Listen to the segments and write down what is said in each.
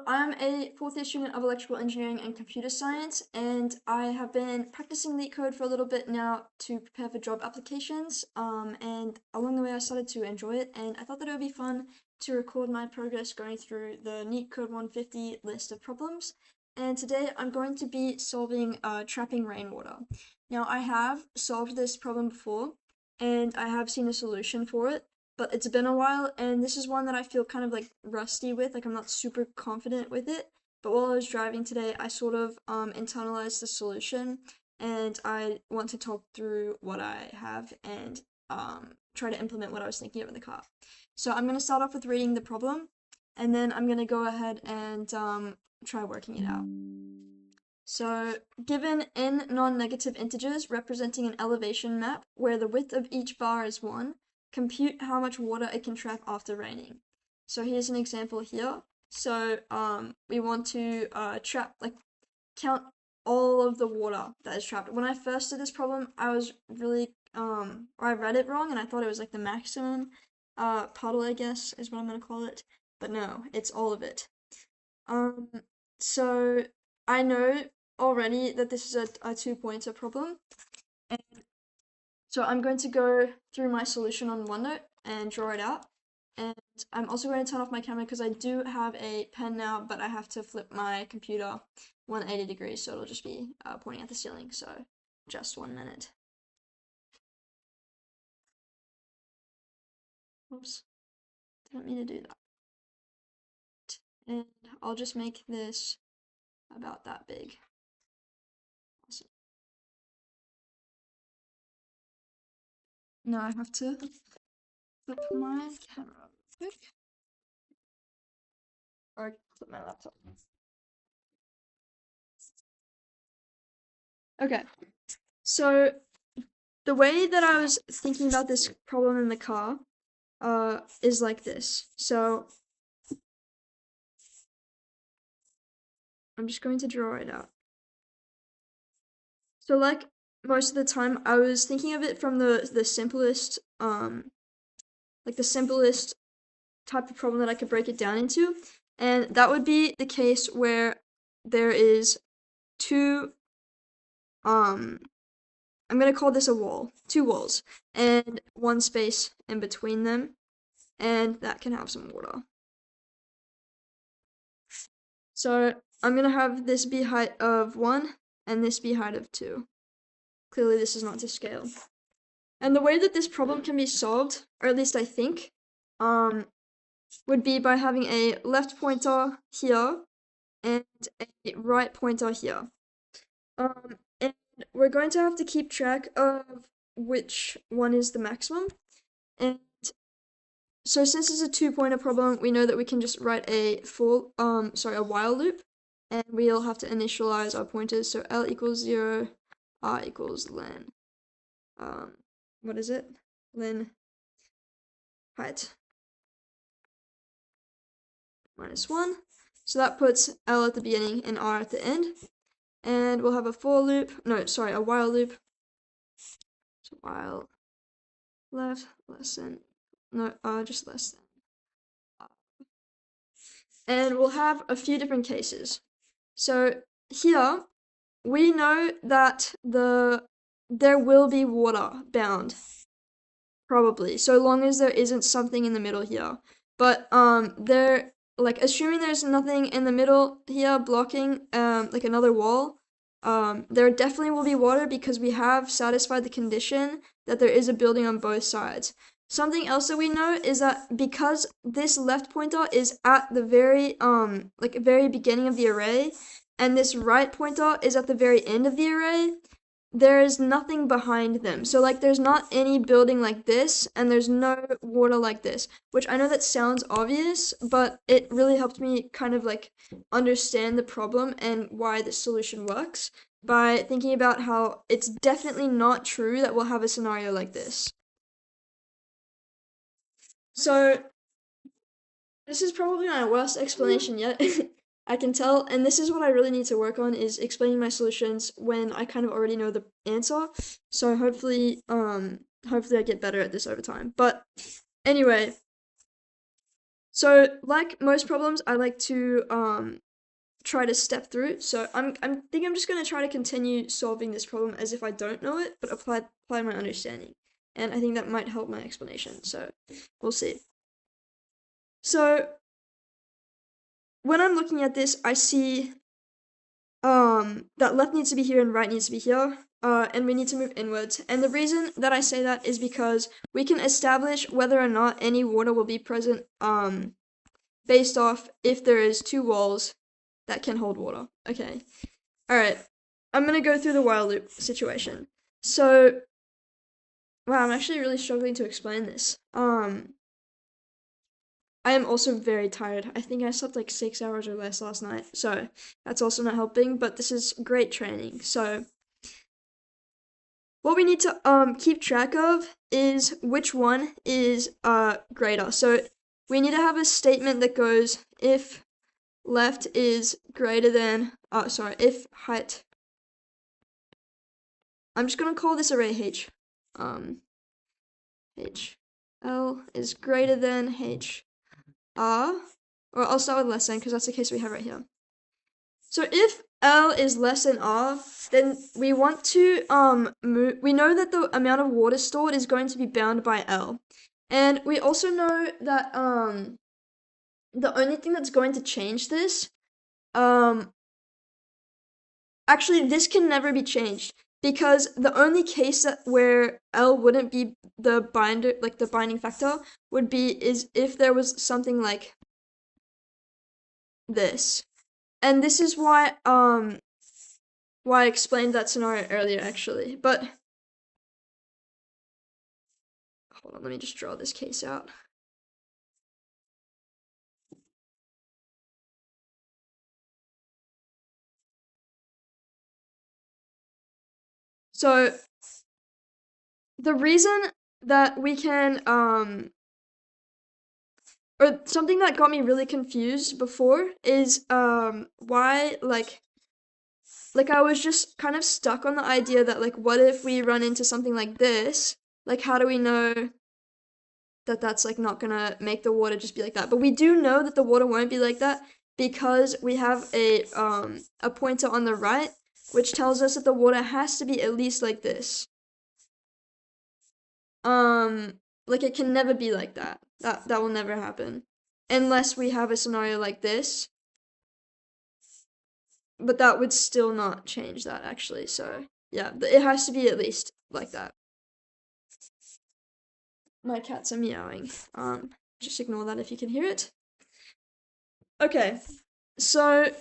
I'm a fourth year student of electrical engineering and computer science, and I have been practicing LeetCode for a little bit now to prepare for job applications. And along the way, I started to enjoy it, and I thought that it would be fun to record my progress going through the NeetCode 150 list of problems. And today, I'm going to be solving trapping rainwater. Now, I have solved this problem before, and I have seen a solution for it. But it's been a while, and this is one that I feel kind of like rusty with, like I'm not super confident with it. But while I was driving today, I sort of internalized the solution, and I want to talk through what I have and try to implement what I was thinking of in the car. So I'm going to start off with reading the problem, and then I'm going to go ahead and try working it out. So, given n non-negative integers representing an elevation map where the width of each bar is 1, compute how much water it can trap after raining. So here's an example here. So we want to count all of the water that is trapped. When I first did this problem, I was really I read it wrong and I thought it was like the maximum puddle, I guess is what I'm gonna call it. But no, it's all of it. So I know already that this is a 2-pointer problem. And so I'm going to go through my solution on OneNote and draw it out. And I'm also going to turn off my camera because I do have a pen now, but I have to flip my computer 180 degrees, so it'll just be pointing at the ceiling. So just 1 minute. Oops, didn't mean to do that. And I'll just make this about that big. Awesome. Now I have to flip my camera real quick. Or flip my laptop. Okay, so the way that I was thinking about this problem in the car is like this. So I'm just going to draw it out. So like most of the time, I was thinking of it from the simplest the simplest type of problem that I could break it down into, and that would be the case where there is two I'm gonna call this a wall, 2 walls, and 1 space in between them, and that can have some water. So I'm gonna have this be height of 1 and this be height of 2. Clearly this is not to scale. And the way that this problem can be solved, or at least I think, would be by having a left pointer here and a right pointer here. And we're going to have to keep track of which one is the maximum. And so since it's a 2-pointer problem, we know that we can just write a while loop, and we'll have to initialize our pointers. So L equals 0, R equals len. What is it? Len height minus 1. So that puts L at the beginning and R at the end. And we'll have a while loop. So while left less than, just less than. And we'll have a few different cases. So here, we know that there will be water bound, probably, so long as there isn't something in the middle here. But assuming there's nothing in the middle here blocking like another wall, there definitely will be water because we have satisfied the condition that there is a building on both sides. Something else that we know is that because this left pointer is at the very very beginning of the array, and this right pointer is at the very end of the array, there is nothing behind them. So there's not any building like this, and there's no water like this, which I know that sounds obvious, but it really helped me kind of understand the problem and why the solution works by thinking about how it's definitely not true that we'll have a scenario like this. So this is probably my worst explanation yet. I can tell, and this is what I really need to work on, is explaining my solutions when I kind of already know the answer. So hopefully I get better at this over time. But anyway, So like most problems, I like to try to step through. So I'm just gonna try to continue solving this problem as if I don't know it, but apply my understanding. And I think that might help my explanation. So we'll see. So when I'm looking at this, I see that left needs to be here and right needs to be here. And we need to move inwards. And the reason that I say that is because we can establish whether or not any water will be present based off if there is two walls that can hold water. Okay. Alright. I'm gonna go through the while loop situation. So, wow, I'm actually really struggling to explain this. I am also very tired. I think I slept like 6 hours or less last night, so that's also not helping, but this is great training. So, what we need to keep track of is which one is greater. So, we need to have a statement that goes if left is greater than if height. I'm just gonna call this array H. H L is greater than H R, or I'll start with less than because that's the case we have right here. So if L is less than R, then we want to we know that the amount of water stored is going to be bound by L. And we also know that the only thing that's going to change this actually this can never be changed because the only case that where L wouldn't be the binder, like the binding factor, would be is if there was something like this. And this is why I explained that scenario earlier actually. But hold on, let me just draw this case out. So the reason that we can or something that got me really confused before is why like I was just kind of stuck on the idea that like what if we run into something like this? Like how do we know that that's like not gonna make the water just be like that? But we do know that the water won't be like that because we have a pointer on the right which tells us that the water has to be at least like this. Like it can never be like that. That will never happen unless we have a scenario like this. But that would still not change that actually. So yeah, it has to be at least like that. My cats are meowing. Just ignore that if you can hear it. Okay, so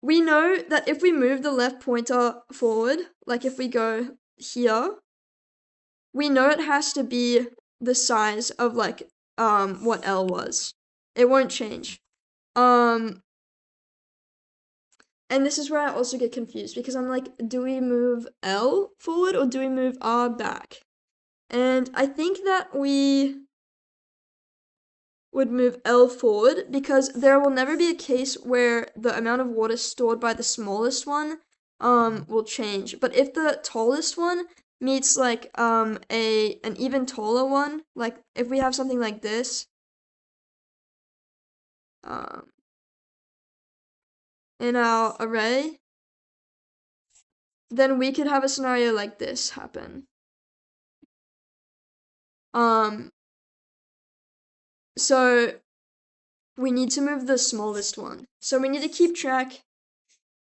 we know that if we move the left pointer forward, like if we go here, we know it has to be the size of like what L was. It won't change. And this is where I also get confused because I'm like, do we move L forward or do we move R back? And I think that we would move L forward because there will never be a case where the amount of water stored by the smallest one will change. But if the tallest one meets like an even taller one, like if we have something like this, in our array, then we could have a scenario like this happen. So we need to move the smallest one. So we need to keep track.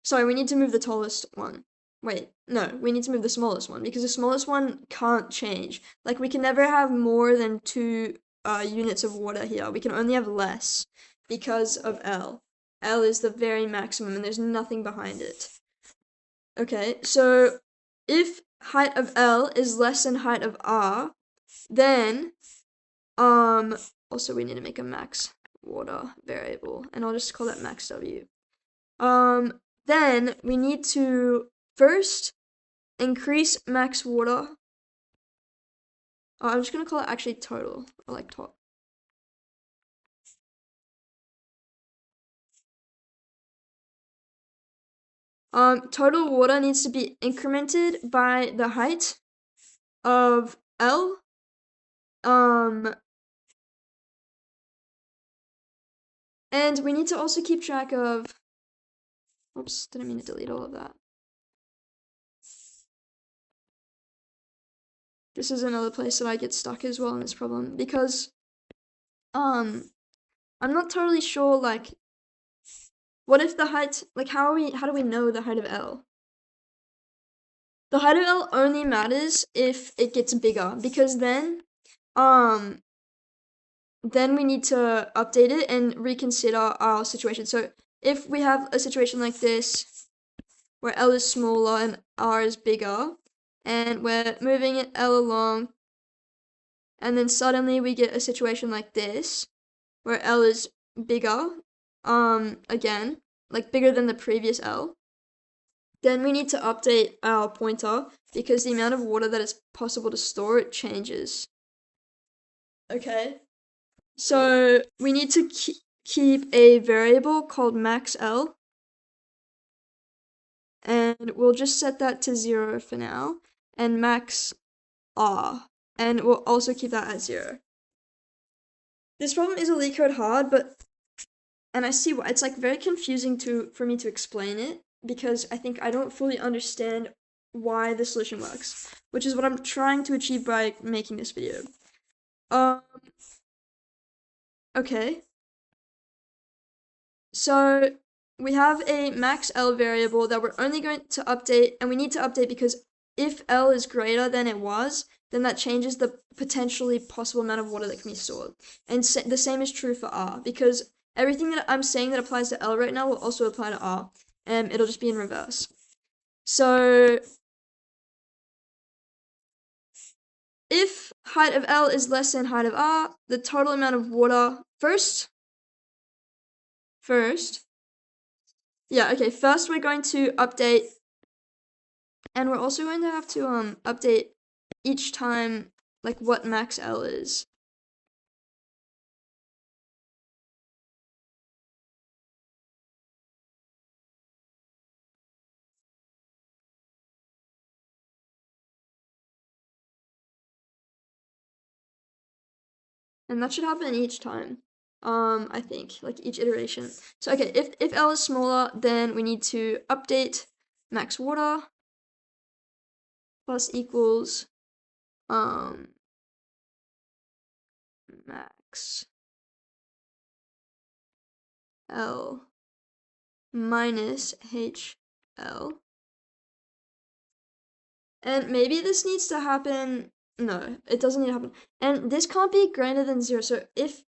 Sorry, we need to move the tallest one. Wait, no, we need to move the smallest one because the smallest one can't change. Like we can never have more than 2 units of water here. We can only have less because of L. L is the very maximum and there's nothing behind it. Okay, so if height of L is less than height of R, then also we need to make a max water variable, and I'll just call that max W. Then we need to first increase max water. I'm just gonna call it actually total, or like top. Total water needs to be incremented by the height of L, And we need to also keep track of, oops, didn't mean to delete all of that. This is another place that I get stuck as well in this problem, because I'm not totally sure, like, what if the height, like, how do we know the height of L? The height of L only matters if it gets bigger, because then we need to update it and reconsider our situation. So if we have a situation like this, where L is smaller and R is bigger, and we're moving it L along, and then suddenly we get a situation like this, where L is bigger, again, like bigger than the previous L, then we need to update our pointer because the amount of water that is possible to store it changes. Okay, so we need to keep a variable called max L, and we'll just set that to 0 for now, and max R, and we'll also keep that at 0. This problem is a LeetCode hard, and I see why it's like very confusing for me to explain it, because I think I don't fully understand why the solution works, which is what I'm trying to achieve by making this video. Okay. So we have a max L variable that we're only going to update, and we need to update because if L is greater than it was, then that changes the potentially possible amount of water that can be stored. And the same is true for R, because everything that I'm saying that applies to L right now will also apply to R, and it'll just be in reverse. So if height of L is less than height of R, the total amount of water first, yeah, okay, first we're going to update, and we're also going to have to update each time, like, what max L is. And that should happen each time, I think, like each iteration. So, okay, if L is smaller, then we need to update max water plus equals, max L minus HL. And maybe this needs to happen, no, it doesn't need to happen. And this can't be greater than 0, so if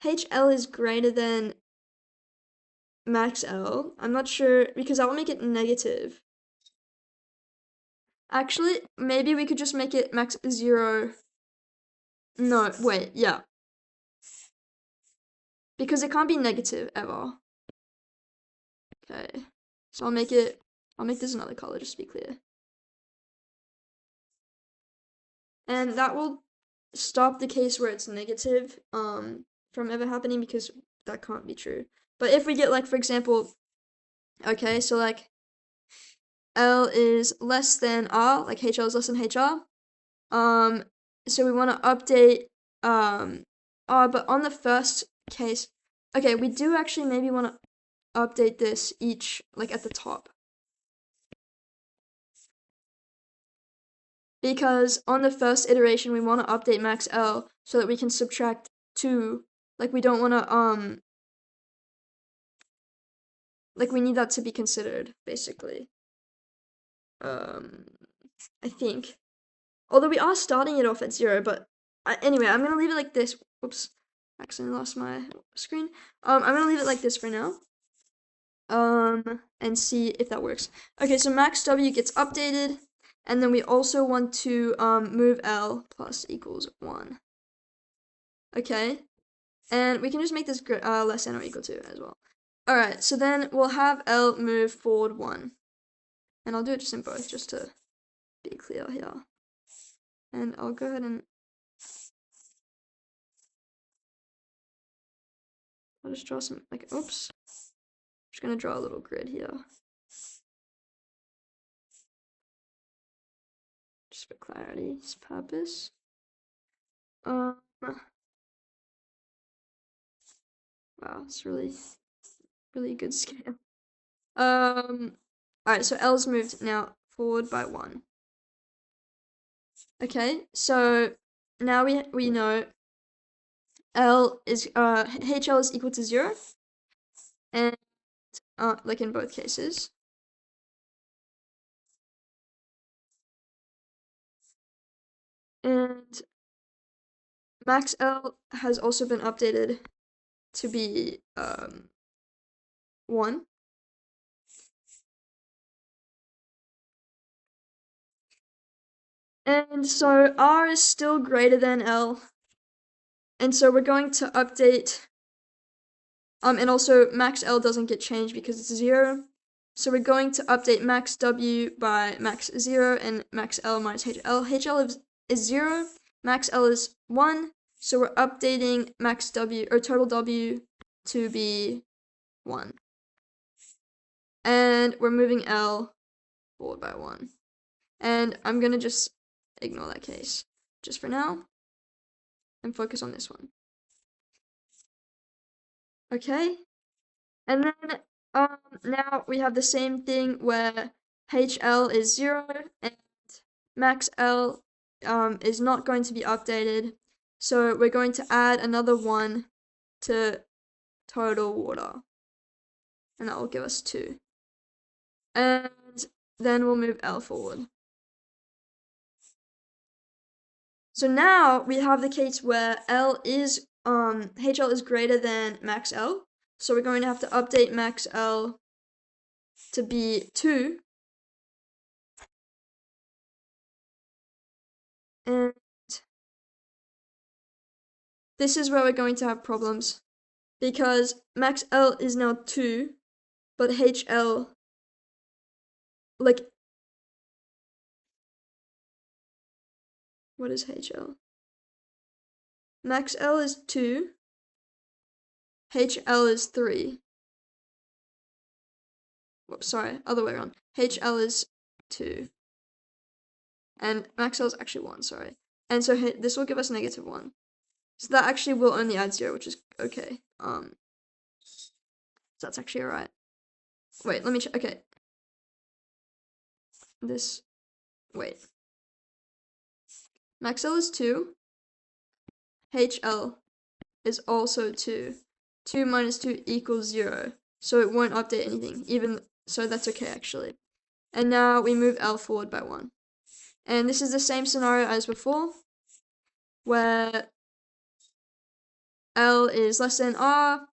HL is greater than max L, I'm not sure, because that will make it negative. Actually, maybe we could just make it max 0. No, wait, yeah. Because it can't be negative ever. Okay, so I'll make this another color just to be clear. And that will stop the case where it's negative from ever happening, because that can't be true. But if we get, like, for example, okay, so like L is less than R, like HL is less than HR, so we want to update R, but on the first case, okay, we do actually maybe want to update this each, like, at the top. Because on the first iteration, we want to update max L so that we can subtract 2. Like, we don't want to, like, we need that to be considered, basically. I think. Although we are starting it off at 0, but anyway, I'm gonna leave it like this. Whoops, accidentally lost my screen. I'm gonna leave it like this for now. And see if that works. Okay, so max W gets updated, and then we also want to move L plus equals 1. Okay, and we can just make this less than or equal to as well. All right, so then we'll have L move forward 1, and I'll do it just in both, just to be clear here. And I'll go ahead and I'll just draw some, like, oops. I'm just gonna draw a little grid here. Just for clarity's purpose. Wow, it's really good scale. Alright, so L's moved now forward by 1. Okay, so now we know L is HL is equal to 0, and like in both cases. And max L has also been updated to be 1. And so R is still greater than L. And so we're going to update, and also max L doesn't get changed because it's 0. So we're going to update max W by max 0 and max L minus HL. HL is 0, max L is 1. So we're updating max W, or total W, to be 1. And we're moving L forward by 1. And I'm going to just ignore that case just for now and focus on this one. Okay, and then now we have the same thing where HL is 0 and max L is not going to be updated. So we're going to add another 1 to total water, and that will give us 2. And then we'll move L forward. So now we have the case where HL is greater than max L. So we're going to have to update max L to be 2. And this is where we're going to have problems, because max L is now 2, but HL, like, what is HL? Max L is 2, HL is 3. Whoops, sorry, other way around. HL is 2. And max L is actually 1, sorry. And so this will give us -1. So that actually will only add 0, which is okay. So that's actually alright. Wait, let me check. Okay. Wait. Max L is 2. HL is also 2. 2 minus 2 equals 0. So it won't update anything, so that's okay actually. And now we move L forward by 1. And this is the same scenario as before, where L is less than R,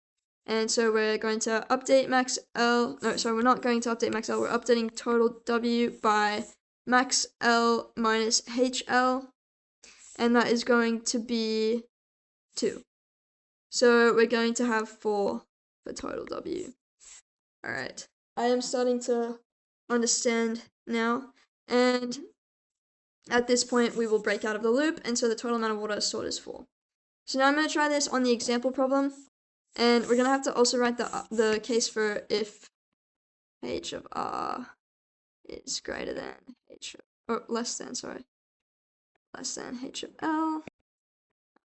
and so we're going to update max L. No, sorry, we're not going to update max L. We're updating total W by max L minus HL, and that is going to be 2. So we're going to have 4 for total W. Alright, I am starting to understand now, and at this point we will break out of the loop, and so the total amount of water stored is 4. So now I'm going to try this on the example problem, and we're going to have to also write the case for if h of r is greater than less than h of l,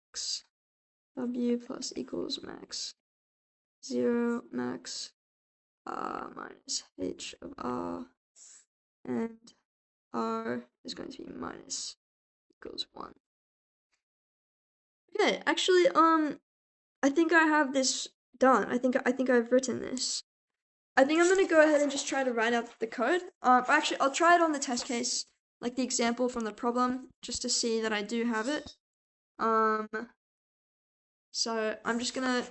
max w plus equals max 0 max r minus h of r, and r is going to be minus equals 1. Okay, actually, I think I have this done. I think I've written this. I think I'm gonna go ahead and just try to write out the code. Actually, I'll try it on the test case, like the example from the problem, just to see that I do have it. So I'm just gonna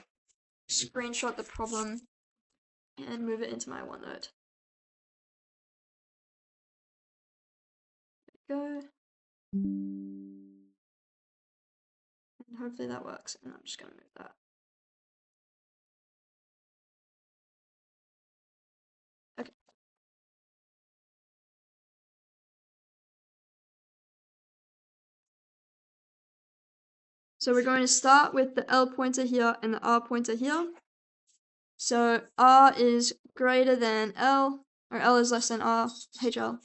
screenshot the problem and move it into my OneNote. There we go. And hopefully that works, and I'm just gonna move that. Okay. So we're going to start with the L pointer here and the R pointer here. So R is greater than L, or L is less than R, HL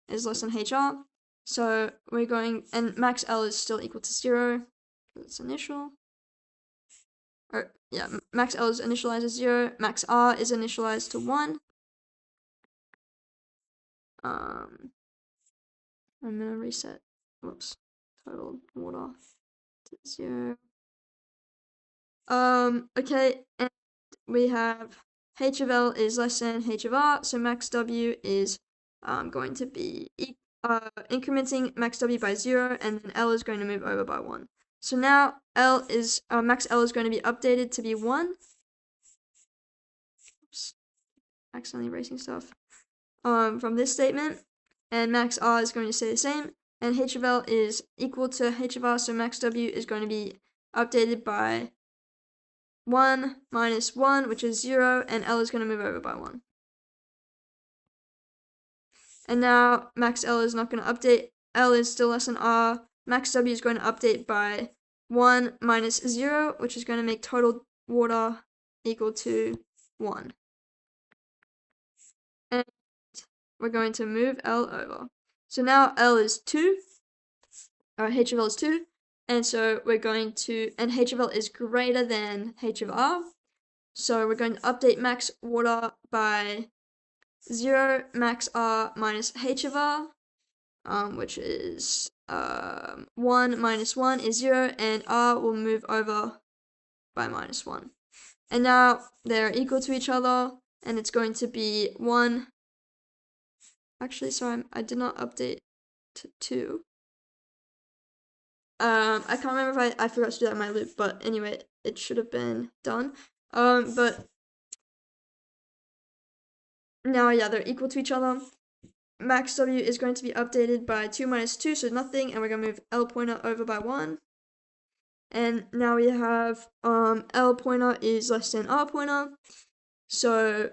is less than HR. So we're going, and max L is still equal to 0, because it's initial. max L is initialized as 0, max R is initialized to 1. I'm gonna reset, whoops, total water to 0. Okay, and we have h of L is less than h of R, so max W is going to be incrementing max W by 0, and then L is going to move over by 1. So now max L is going to be updated to be 1. Oops, accidentally erasing stuff. From this statement, and max R is going to stay the same, and h of L is equal to h of R, so max W is going to be updated by 1 minus 1, which is 0, and L is going to move over by 1. And now max L is not going to update. L is still less than R. Max W is going to update by 1 minus 0, which is going to make total water equal to 1. And we're going to move L over. So now L is 2, or h of L is 2, and so we're going to, and h of L is greater than h of R. So we're going to update max water by 0 max R minus h of R, which is 1 minus 1 is 0, and R will move over by minus 1. And now they're equal to each other, and it's going to be 1. Actually, sorry, I did not update to 2. I can't remember if I forgot to do that in my loop, but anyway, it should have been done. But now, yeah, they're equal to each other. Max W is going to be updated by 2 minus 2, so nothing, and we're going to move L pointer over by 1. And now we have L pointer is less than R pointer, so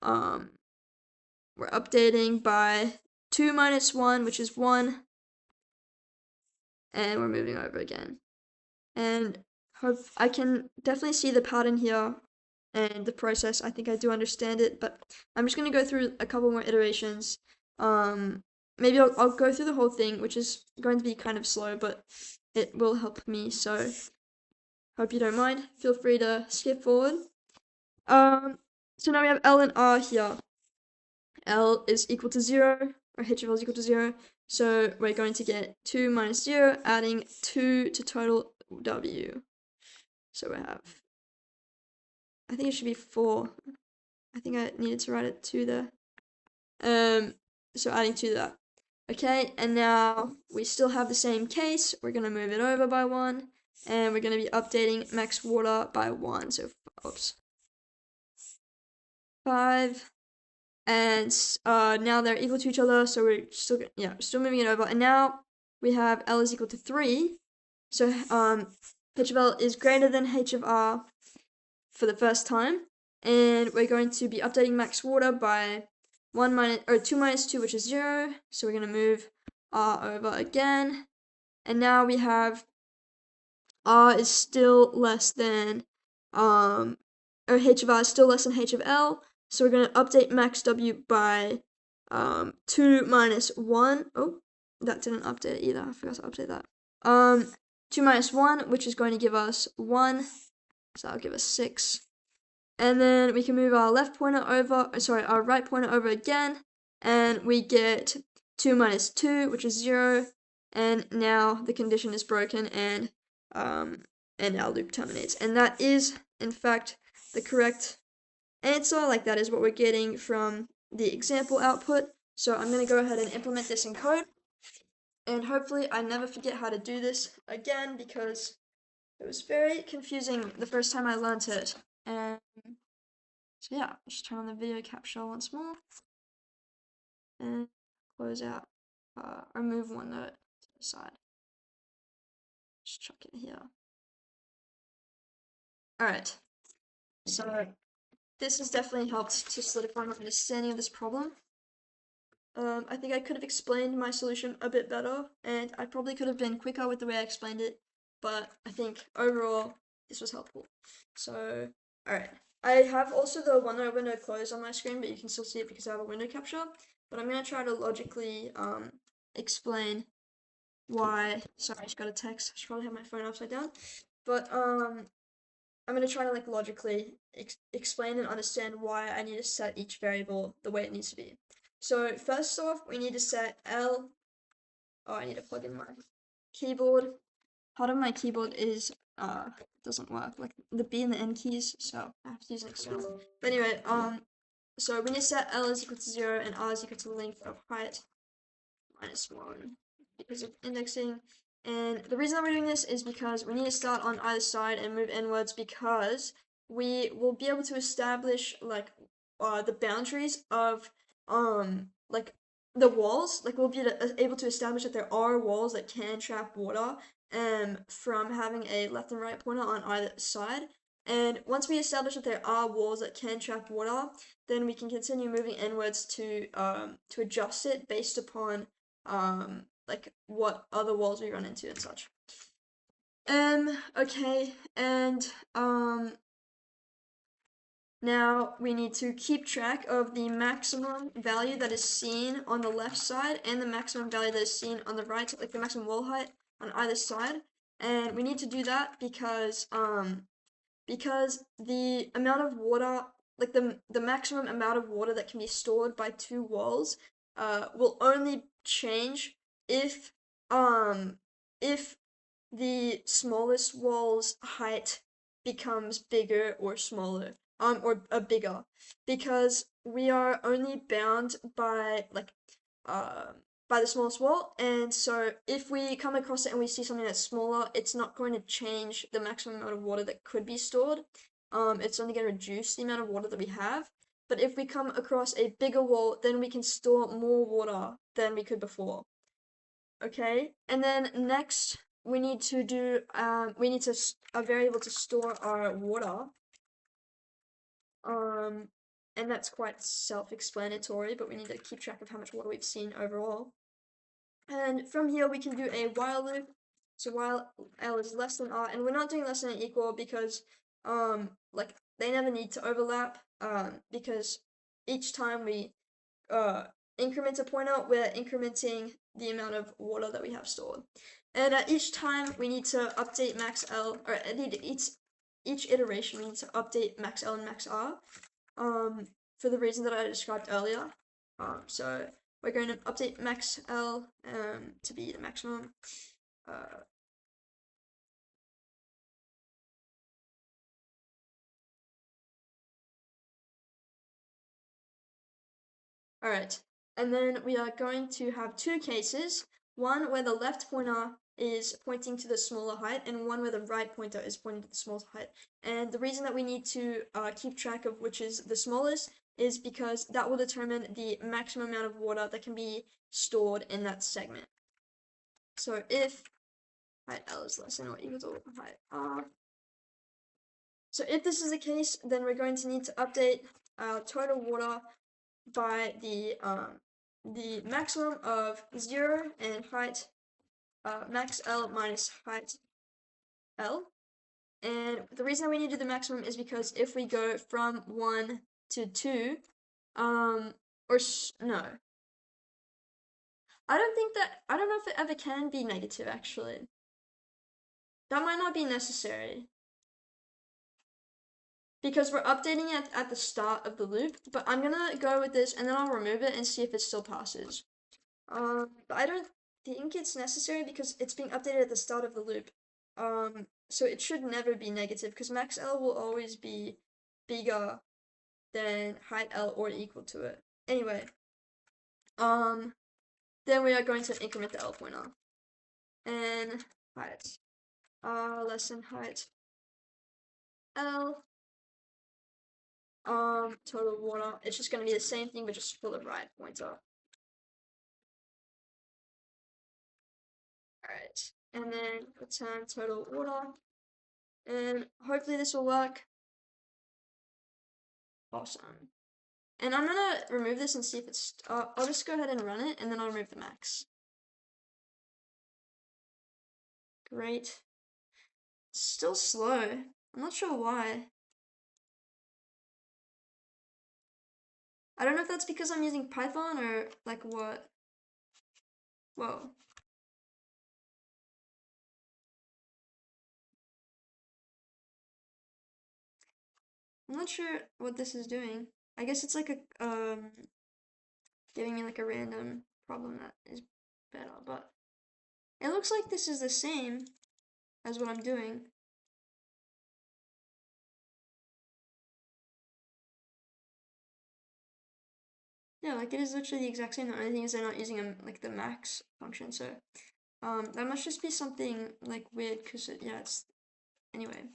we're updating by 2 minus 1, which is 1, and we're moving over again. And I can definitely see the pattern here and the process. I think I do understand it, but I'm just going to go through a couple more iterations. Maybe I'll go through the whole thing, which is going to be kind of slow, but it will help me, so hope you don't mind. Feel free to skip forward. So now we have L and R here. L is equal to 0, or h of L is equal to 0, so we're going to get 2 minus 0, adding 2 to total W. So we have, I think it should be 4. I think I needed to write it 2 there. So adding 2 to that. Okay, and now we still have the same case. We're going to move it over by 1, and we're going to be updating max water by 1. So, oops. 5. And now they're equal to each other, so we're still moving it over. And now we have L is equal to 3. So h of L is greater than h of R for the first time, and we're going to be updating max water by 2 minus 2, which is 0. So we're going to move R over again, and now we have R is still less than or h of R is still less than h of L. So we're going to update max W by 2 minus 1. Oh, that didn't update either. I forgot to update that. 2 minus 1, which is going to give us 1. So that'll give us 6. And then we can move our our right pointer over again. And we get 2 minus 2, which is 0. And now the condition is broken, and our loop terminates. And that is, in fact, the correct answer. Like, that is what we're getting from the example output. So I'm going to go ahead and implement this in code. And hopefully I never forget how to do this again, because it was very confusing the first time I learned it. And so yeah, just turn on the video capture once more. And close out, remove OneNote to the side. Just chuck it here. Alright, so this has definitely helped to solidify my understanding of this problem. I think I could have explained my solution a bit better, and I probably could have been quicker with the way I explained it, but I think overall this was helpful. So, alright. I have also the OneNote window closed on my screen, but you can still see it because I have a window capture. But I'm going to try to logically explain why. Sorry, I just got a text. I should probably have my phone upside down. But I'm going to try to like logically explain and understand why I need to set each variable the way it needs to be. So first off, we need to set L. Oh, I need to plug in my keyboard. Part of my keyboard is doesn't work, like the B and the N keys, so I have to use an external. But anyway, so we need to set L is equal to 0 and R is equal to the length of height minus 1 because of indexing. And the reason that we're doing this is because we need to start on either side and move inwards, because we will be able to establish like the boundaries of like the walls. Like we'll be able to establish that there are walls that can trap water from having a left and right pointer on either side. And once we establish that there are walls that can trap water, then we can continue moving inwards to adjust it based upon like what other walls we run into and such. Okay, and now we need to keep track of the maximum value that is seen on the left side and the maximum value that is seen on the right, like the maximum wall height on either side. And we need to do that because the amount of water, like the maximum amount of water that can be stored by two walls, will only change if if the smallest wall's height becomes bigger or smaller, or bigger, because we are only bound by like by the smallest wall, and so if we come across it and we see something that's smaller, it's not going to change the maximum amount of water that could be stored. It's only going to reduce the amount of water that we have. But if we come across a bigger wall, then we can store more water than we could before. Okay, and then next we need to do a variable to store our water. And that's quite self-explanatory, but we need to keep track of how much water we've seen overall. And from here we can do a while loop. So while L is less than R, and we're not doing less than or equal because like they never need to overlap, because each time we increment a pointer, we're incrementing the amount of water that we have stored. And at each time we need to update max L, or at each iteration we need to update max L and max R, for the reason that I described earlier. So we're going to update max L to be the maximum. Alright, and then we are going to have two cases. One where the left pointer is pointing to the smaller height, and one where the right pointer is pointing to the smallest height. And the reason that we need to keep track of which is the smallest is because that will determine the maximum amount of water that can be stored in that segment. So if height L is less than or equal to height R. So if this is the case, then we're going to need to update our total water by the maximum of 0 and height max L minus height L. And the reason we need to do the maximum is because if we go from 1 to 2, no, I don't know if it ever can be negative, actually. That might not be necessary, because we're updating it at the start of the loop, but I'm gonna go with this and then I'll remove it and see if it still passes. But I don't think it's necessary because it's being updated at the start of the loop. So it should never be negative because max L will always be bigger than height L or equal to it. Anyway, then we are going to increment the L pointer. And height less than height L. Total water. It's just gonna be the same thing, but just for the right pointer. Alright, and then return total water. And hopefully this will work. Awesome. And I'm gonna remove this and see if it's, I'll just go ahead and run it, and then I'll remove the max. Great. It's still slow. I'm not sure why. I don't know if that's because I'm using Python or like what. Whoa. I'm not sure what this is doing. I guess it's like giving me like a random problem that is better, but it looks like this is the same as what I'm doing. Yeah, like it is literally the exact same. The only thing is they're not using like the max function, so that must just be something like weird because yeah, it's anyway.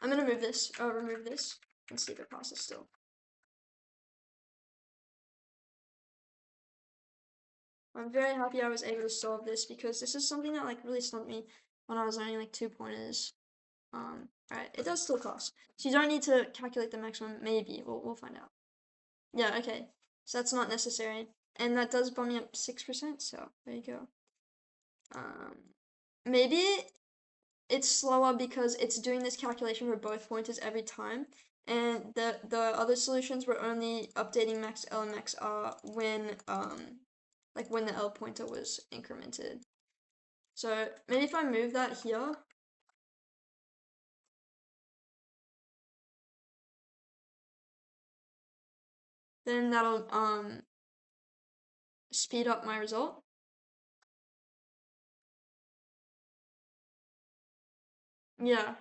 I'm gonna remove this and see if it passes still. I'm very happy I was able to solve this because this is something that like really stumped me when I was learning like 2-pointers. Alright, it does still pass. So you don't need to calculate the maximum, maybe. We'll find out. Yeah, okay. So that's not necessary. And that does bump me up 6%, so there you go. Maybe it's slower because it's doing this calculation for both pointers every time. And the other solutions were only updating max L and max R when like when the L pointer was incremented. So maybe if I move that here, then that'll speed up my result. Yeah.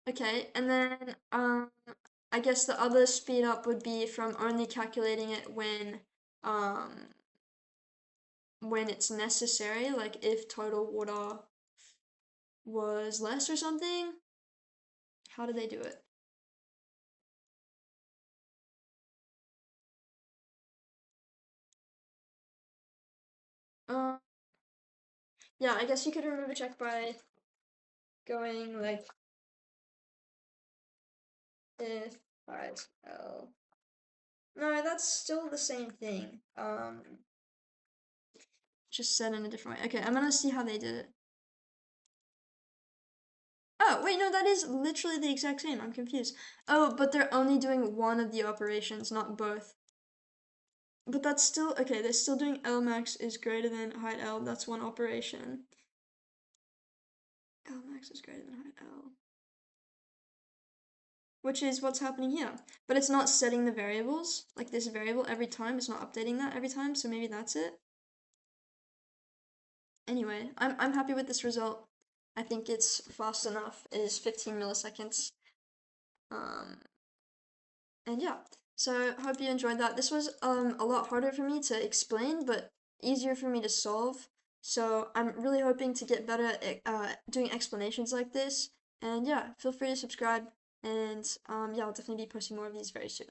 Okay, and then I guess the other speed up would be from only calculating it when it's necessary, like if total water was less or something. How do they do it? Uh, yeah, I guess you could remove a check by going like if alright, L. No, that's still the same thing. Just said in a different way. Okay, I'm gonna see how they did it. Oh, wait, no, that is literally the exact same. I'm confused. Oh, but they're only doing one of the operations, not both. But that's still, okay, they're still doing L max is greater than height L. That's one operation. L max is greater than height L. Which is what's happening here. But it's not setting the variables, like this variable every time. It's not updating that every time, so maybe that's it. Anyway, I'm happy with this result. I think it's fast enough. It is 15 milliseconds. And yeah, so hope you enjoyed that. This was a lot harder for me to explain, but easier for me to solve. So I'm really hoping to get better at doing explanations like this. And yeah, feel free to subscribe. And yeah, I'll definitely be posting more of these very soon.